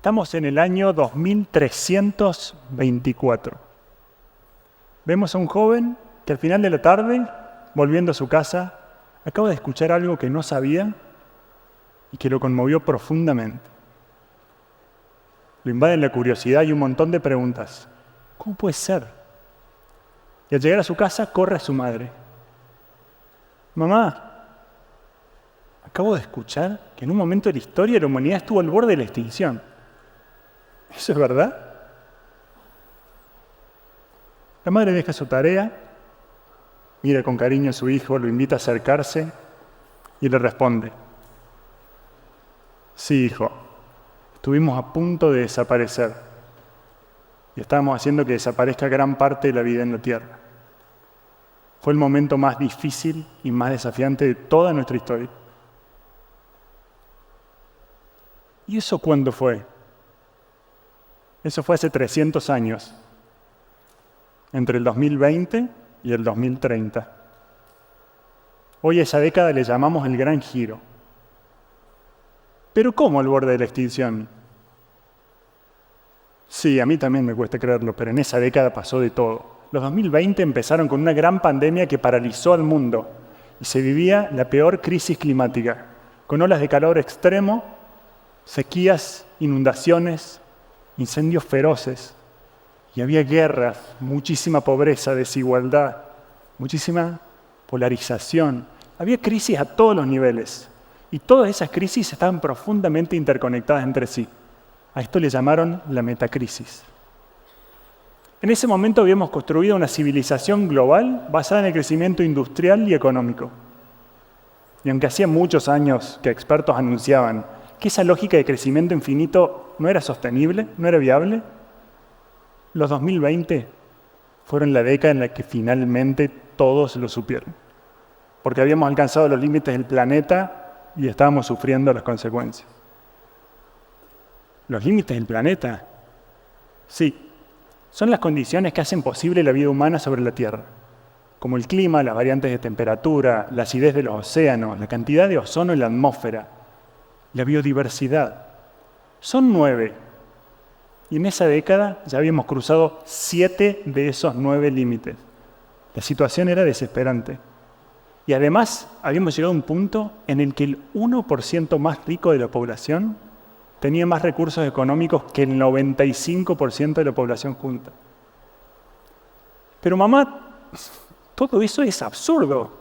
Estamos en el año 2324. Vemos a un joven que al final de la tarde, volviendo a su casa, acaba de escuchar algo que no sabía y que lo conmovió profundamente. Lo invaden la curiosidad y un montón de preguntas. ¿Cómo puede ser? Y al llegar a su casa, corre a su madre. Mamá, acabo de escuchar que en un momento de la historia la humanidad estuvo al borde de la extinción. ¿Eso es verdad? La madre deja su tarea, mira con cariño a su hijo, lo invita a acercarse y le responde: sí, hijo, estuvimos a punto de desaparecer y estábamos haciendo que desaparezca gran parte de la vida en la Tierra. Fue el momento más difícil y más desafiante de toda nuestra historia. ¿Y eso cuándo fue? Eso fue hace 300 años, entre el 2020 y el 2030. Hoy a esa década le llamamos el Gran Giro. ¿Pero cómo al borde de la extinción? Sí, a mí también me cuesta creerlo, pero en esa década pasó de todo. Los 2020 empezaron con una gran pandemia que paralizó al mundo y se vivía la peor crisis climática, con olas de calor extremo, sequías, inundaciones, incendios feroces, y había guerras, muchísima pobreza, desigualdad, muchísima polarización. Había crisis a todos los niveles, y todas esas crisis estaban profundamente interconectadas entre sí. A esto le llamaron la metacrisis. En ese momento habíamos construido una civilización global basada en el crecimiento industrial y económico. Y aunque hacía muchos años que expertos anunciaban que esa lógica de crecimiento infinito no era sostenible, no era viable, los 2020 fueron la década en la que finalmente todos lo supieron. Porque habíamos alcanzado los límites del planeta y estábamos sufriendo las consecuencias. ¿Los límites del planeta? Sí, son las condiciones que hacen posible la vida humana sobre la Tierra, como el clima, las variantes de temperatura, la acidez de los océanos, la cantidad de ozono en la atmósfera, la biodiversidad. Son 9. Y en esa década ya habíamos cruzado 7 de esos 9 límites. La situación era desesperante. Y además habíamos llegado a un punto en el que el 1% más rico de la población tenía más recursos económicos que el 95% de la población junta. Pero mamá, todo eso es absurdo.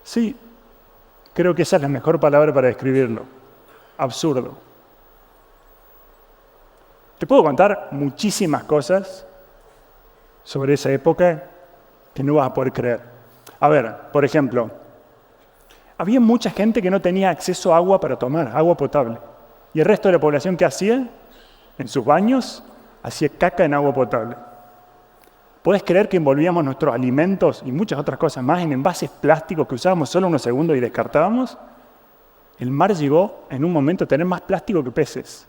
Sí, creo que esa es la mejor palabra para describirlo. Absurdo. Te puedo contar muchísimas cosas sobre esa época que no vas a poder creer. A ver, por ejemplo, había mucha gente que no tenía acceso a agua para tomar, agua potable. Y el resto de la población, ¿qué hacía? En sus baños, hacía caca en agua potable. ¿Podés creer que envolvíamos nuestros alimentos y muchas otras cosas más en envases plásticos que usábamos solo unos segundos y descartábamos? El mar llegó en un momento a tener más plástico que peces.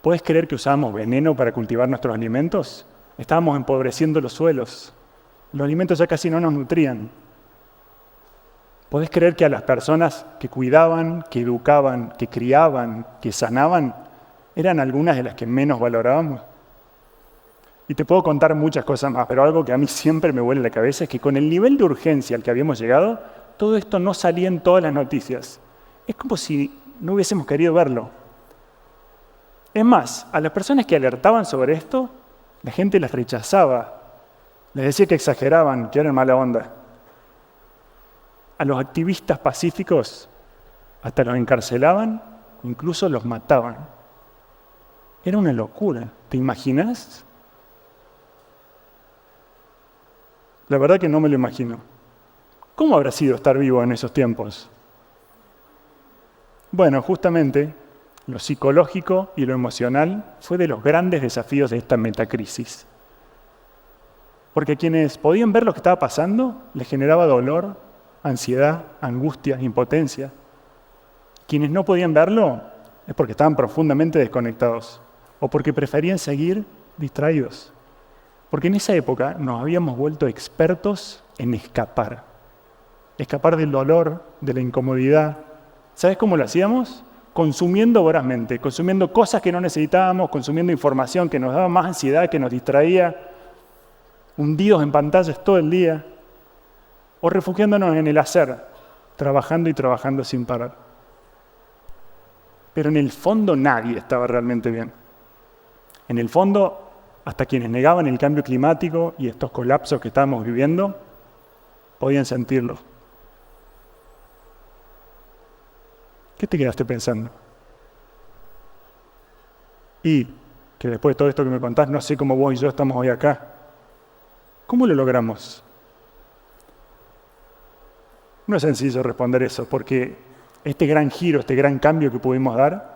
¿Podés creer que usábamos veneno para cultivar nuestros alimentos? Estábamos empobreciendo los suelos. Los alimentos ya casi no nos nutrían. ¿Podés creer que a las personas que cuidaban, que educaban, que criaban, que sanaban, eran algunas de las que menos valorábamos? Y te puedo contar muchas cosas más, pero algo que a mí siempre me vuela la cabeza es que con el nivel de urgencia al que habíamos llegado, todo esto no salía en todas las noticias. Es como si no hubiésemos querido verlo. Es más, a las personas que alertaban sobre esto, la gente las rechazaba. Les decía que exageraban, que eran mala onda. A los activistas pacíficos hasta los encarcelaban, incluso los mataban. Era una locura, ¿te imaginas? La verdad que no me lo imagino. ¿Cómo habrá sido estar vivo en esos tiempos? Bueno, justamente lo psicológico y lo emocional fue de los grandes desafíos de esta metacrisis. Porque a quienes podían ver lo que estaba pasando, les generaba dolor, ansiedad, angustia, impotencia. Quienes no podían verlo es porque estaban profundamente desconectados o porque preferían seguir distraídos. Porque en esa época nos habíamos vuelto expertos en escapar. Escapar del dolor, de la incomodidad. ¿Sabes cómo lo hacíamos? consumiendo vorazmente, consumiendo cosas que no necesitábamos, consumiendo información que nos daba más ansiedad, que nos distraía, hundidos en pantallas todo el día, o refugiándonos en el hacer, trabajando y trabajando sin parar. Pero en el fondo nadie estaba realmente bien. En el fondo, hasta quienes negaban el cambio climático y estos colapsos que estábamos viviendo, podían sentirlo. ¿Qué te quedaste pensando? Y que después de todo esto que me contás, no sé cómo vos y yo estamos hoy acá. ¿Cómo lo logramos? No es sencillo responder eso, porque este gran giro, este gran cambio que pudimos dar,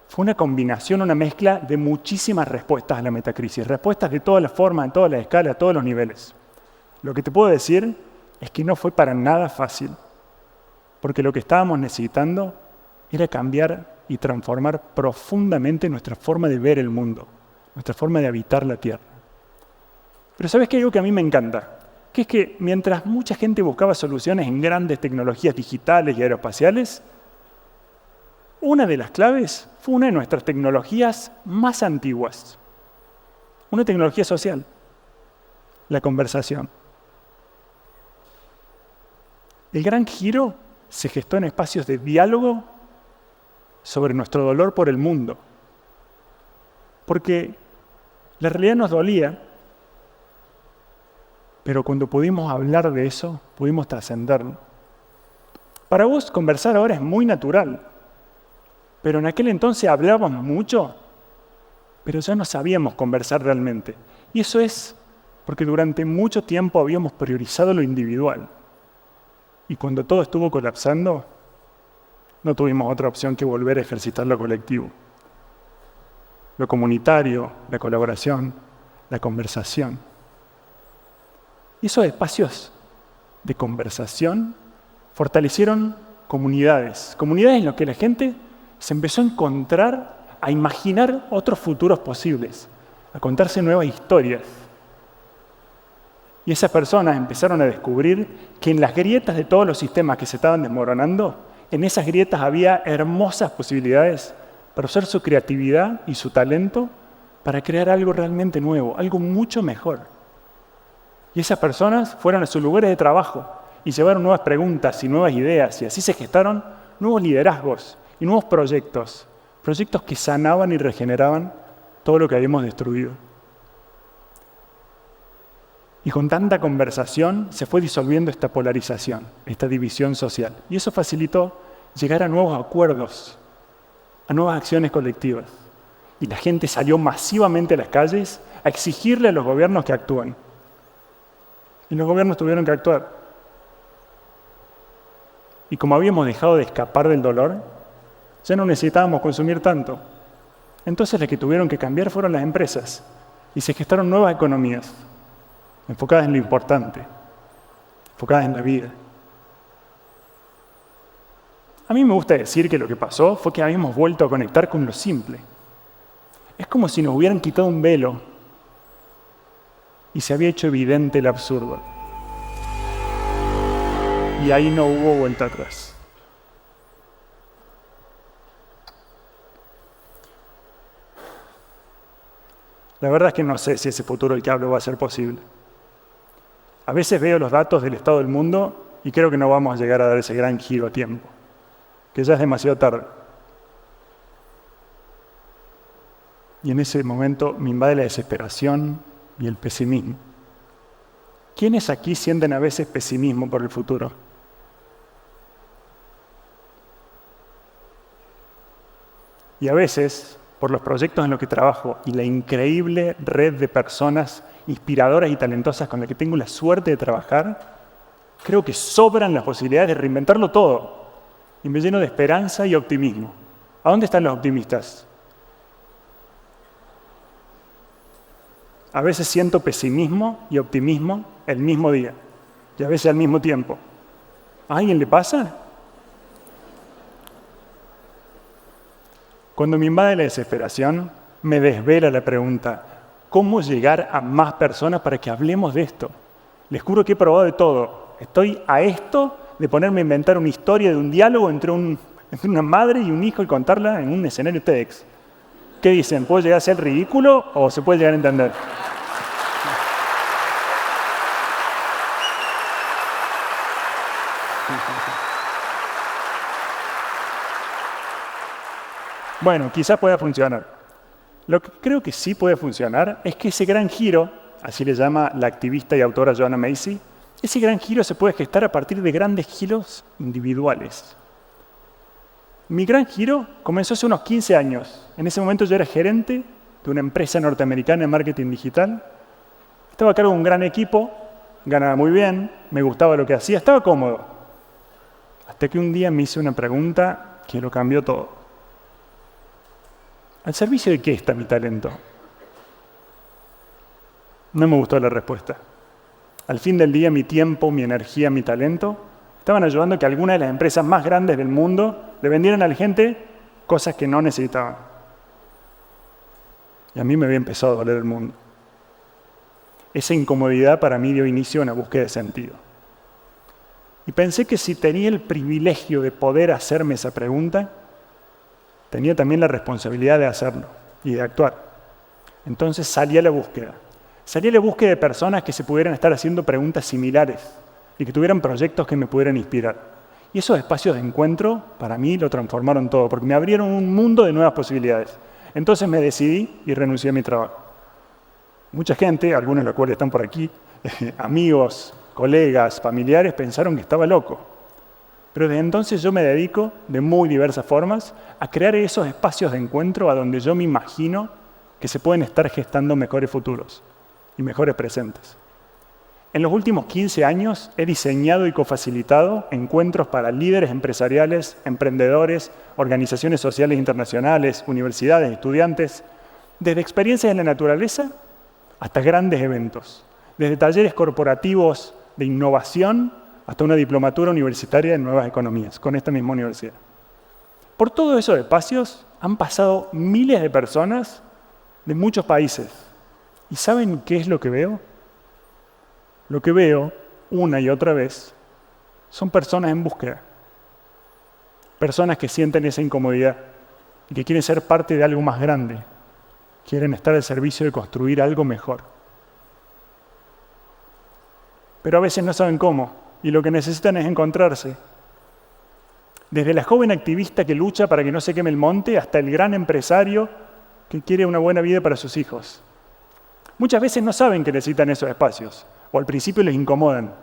fue una combinación, una mezcla de muchísimas respuestas a la metacrisis, respuestas de todas las formas, en todas las escalas, a todos los niveles. Lo que te puedo decir es que no fue para nada fácil, porque lo que estábamos necesitando era cambiar y transformar profundamente nuestra forma de ver el mundo, nuestra forma de habitar la Tierra. Pero ¿sabes qué? Hay algo que a mí me encanta, que es que mientras mucha gente buscaba soluciones en grandes tecnologías digitales y aeroespaciales, una de las claves fue una de nuestras tecnologías más antiguas, una tecnología social, la conversación. El gran giro se gestó en espacios de diálogo sobre nuestro dolor por el mundo, porque la realidad nos dolía, pero cuando pudimos hablar de eso, pudimos trascenderlo. Para vos, conversar ahora es muy natural, pero en aquel entonces hablábamos mucho, pero ya no sabíamos conversar realmente. Y eso es porque durante mucho tiempo habíamos priorizado lo individual. Y cuando todo estuvo colapsando, no tuvimos otra opción que volver a ejercitar lo colectivo. Lo comunitario, la colaboración, la conversación. Y esos espacios de conversación fortalecieron comunidades en las que la gente se empezó a encontrar, a imaginar otros futuros posibles, a contarse nuevas historias. Y esas personas empezaron a descubrir que en las grietas de todos los sistemas que se estaban desmoronando, en esas grietas había hermosas posibilidades para usar su creatividad y su talento para crear algo realmente nuevo, algo mucho mejor. Y esas personas fueron a sus lugares de trabajo y llevaron nuevas preguntas y nuevas ideas, y así se gestaron nuevos liderazgos y nuevos proyectos que sanaban y regeneraban todo lo que habíamos destruido. Y con tanta conversación se fue disolviendo esta polarización, esta división social. Y eso facilitó llegar a nuevos acuerdos, a nuevas acciones colectivas. Y la gente salió masivamente a las calles a exigirle a los gobiernos que actúen. Y los gobiernos tuvieron que actuar. Y como habíamos dejado de escapar del dolor, ya no necesitábamos consumir tanto. Entonces las que tuvieron que cambiar fueron las empresas. Y se gestaron nuevas economías, enfocadas en lo importante, enfocadas en la vida. A mí me gusta decir que lo que pasó fue que habíamos vuelto a conectar con lo simple. Es como si nos hubieran quitado un velo y se había hecho evidente el absurdo. Y ahí no hubo vuelta atrás. La verdad es que no sé si ese futuro del que hablo va a ser posible. A veces veo los datos del estado del mundo y creo que no vamos a llegar a dar ese gran giro a tiempo, que ya es demasiado tarde. Y en ese momento me invade la desesperación y el pesimismo. ¿Quiénes aquí sienten a veces pesimismo por el futuro? Y a veces, por los proyectos en los que trabajo y la increíble red de personas inspiradoras y talentosas con las que tengo la suerte de trabajar, creo que sobran las posibilidades de reinventarlo todo. Y me lleno de esperanza y optimismo. ¿A dónde están los optimistas? A veces siento pesimismo y optimismo el mismo día, y a veces al mismo tiempo. ¿A alguien le pasa? Cuando me invade la desesperación, me desvela la pregunta: ¿cómo llegar a más personas para que hablemos de esto? Les juro que he probado de todo. Estoy a esto de ponerme a inventar una historia de un diálogo entre entre una madre y un hijo y contarla en un escenario TEDx. ¿Qué dicen? ¿Puede llegar a ser ridículo o se puede llegar a entender? Bueno, quizás pueda funcionar. Lo que creo que sí puede funcionar es que ese gran giro, así le llama la activista y autora Joanna Macy, ese gran giro se puede gestar a partir de grandes giros individuales. Mi gran giro comenzó hace unos 15 años. En ese momento yo era gerente de una empresa norteamericana de marketing digital. Estaba a cargo de un gran equipo, ganaba muy bien, me gustaba lo que hacía, estaba cómodo. Hasta que un día me hice una pregunta que lo cambió todo. ¿Al servicio de qué está mi talento? No me gustó la respuesta. Al fin del día, mi tiempo, mi energía, mi talento estaban ayudando a que algunas de las empresas más grandes del mundo le vendieran a la gente cosas que no necesitaban. Y a mí me había empezado a doler el mundo. Esa incomodidad para mí dio inicio a una búsqueda de sentido. Y pensé que si tenía el privilegio de poder hacerme esa pregunta, tenía también la responsabilidad de hacerlo y de actuar. Entonces salí a la búsqueda. Salí a la búsqueda de personas que se pudieran estar haciendo preguntas similares y que tuvieran proyectos que me pudieran inspirar. Y esos espacios de encuentro, para mí, lo transformaron todo, porque me abrieron un mundo de nuevas posibilidades. Entonces me decidí y renuncié a mi trabajo. Mucha gente, algunos de los cuales están por aquí, amigos, colegas, familiares, pensaron que estaba loco. Pero desde entonces yo me dedico, de muy diversas formas, a crear esos espacios de encuentro a donde yo me imagino que se pueden estar gestando mejores futuros y mejores presentes. En los últimos 15 años he diseñado y cofacilitado encuentros para líderes empresariales, emprendedores, organizaciones sociales internacionales, universidades, estudiantes, desde experiencias en la naturaleza hasta grandes eventos, desde talleres corporativos de innovación hasta una diplomatura universitaria en nuevas economías, con esta misma universidad. Por todos esos espacios han pasado miles de personas de muchos países. ¿Y saben qué es lo que veo? Lo que veo, una y otra vez, son personas en búsqueda. Personas que sienten esa incomodidad y que quieren ser parte de algo más grande. Quieren estar al servicio de construir algo mejor. Pero a veces no saben cómo. Y lo que necesitan es encontrarse. Desde la joven activista que lucha para que no se queme el monte hasta el gran empresario que quiere una buena vida para sus hijos. Muchas veces no saben que necesitan esos espacios, o al principio les incomodan,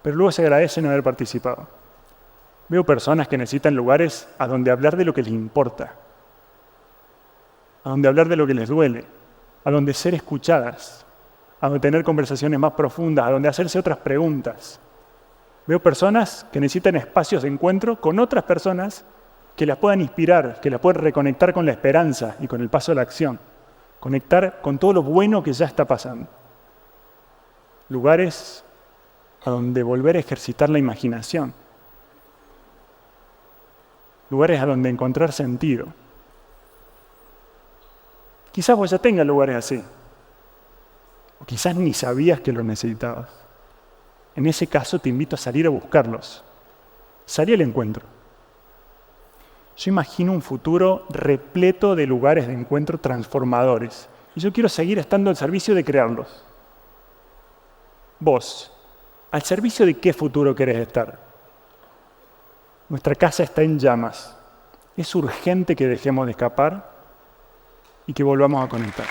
pero luego se agradecen haber participado. Veo personas que necesitan lugares a donde hablar de lo que les importa, a donde hablar de lo que les duele, a donde ser escuchadas, a donde tener conversaciones más profundas, a donde hacerse otras preguntas. Veo personas que necesitan espacios de encuentro con otras personas que las puedan inspirar, que las puedan reconectar con la esperanza y con el paso a la acción. Conectar con todo lo bueno que ya está pasando. Lugares a donde volver a ejercitar la imaginación. Lugares a donde encontrar sentido. Quizás vos ya tengas lugares así. O quizás ni sabías que los necesitabas. En ese caso te invito a salir a buscarlos. Salí al encuentro. Yo imagino un futuro repleto de lugares de encuentro transformadores. Y yo quiero seguir estando al servicio de crearlos. Vos, ¿al servicio de qué futuro querés estar? Nuestra casa está en llamas. Es urgente que dejemos de escapar y que volvamos a conectar.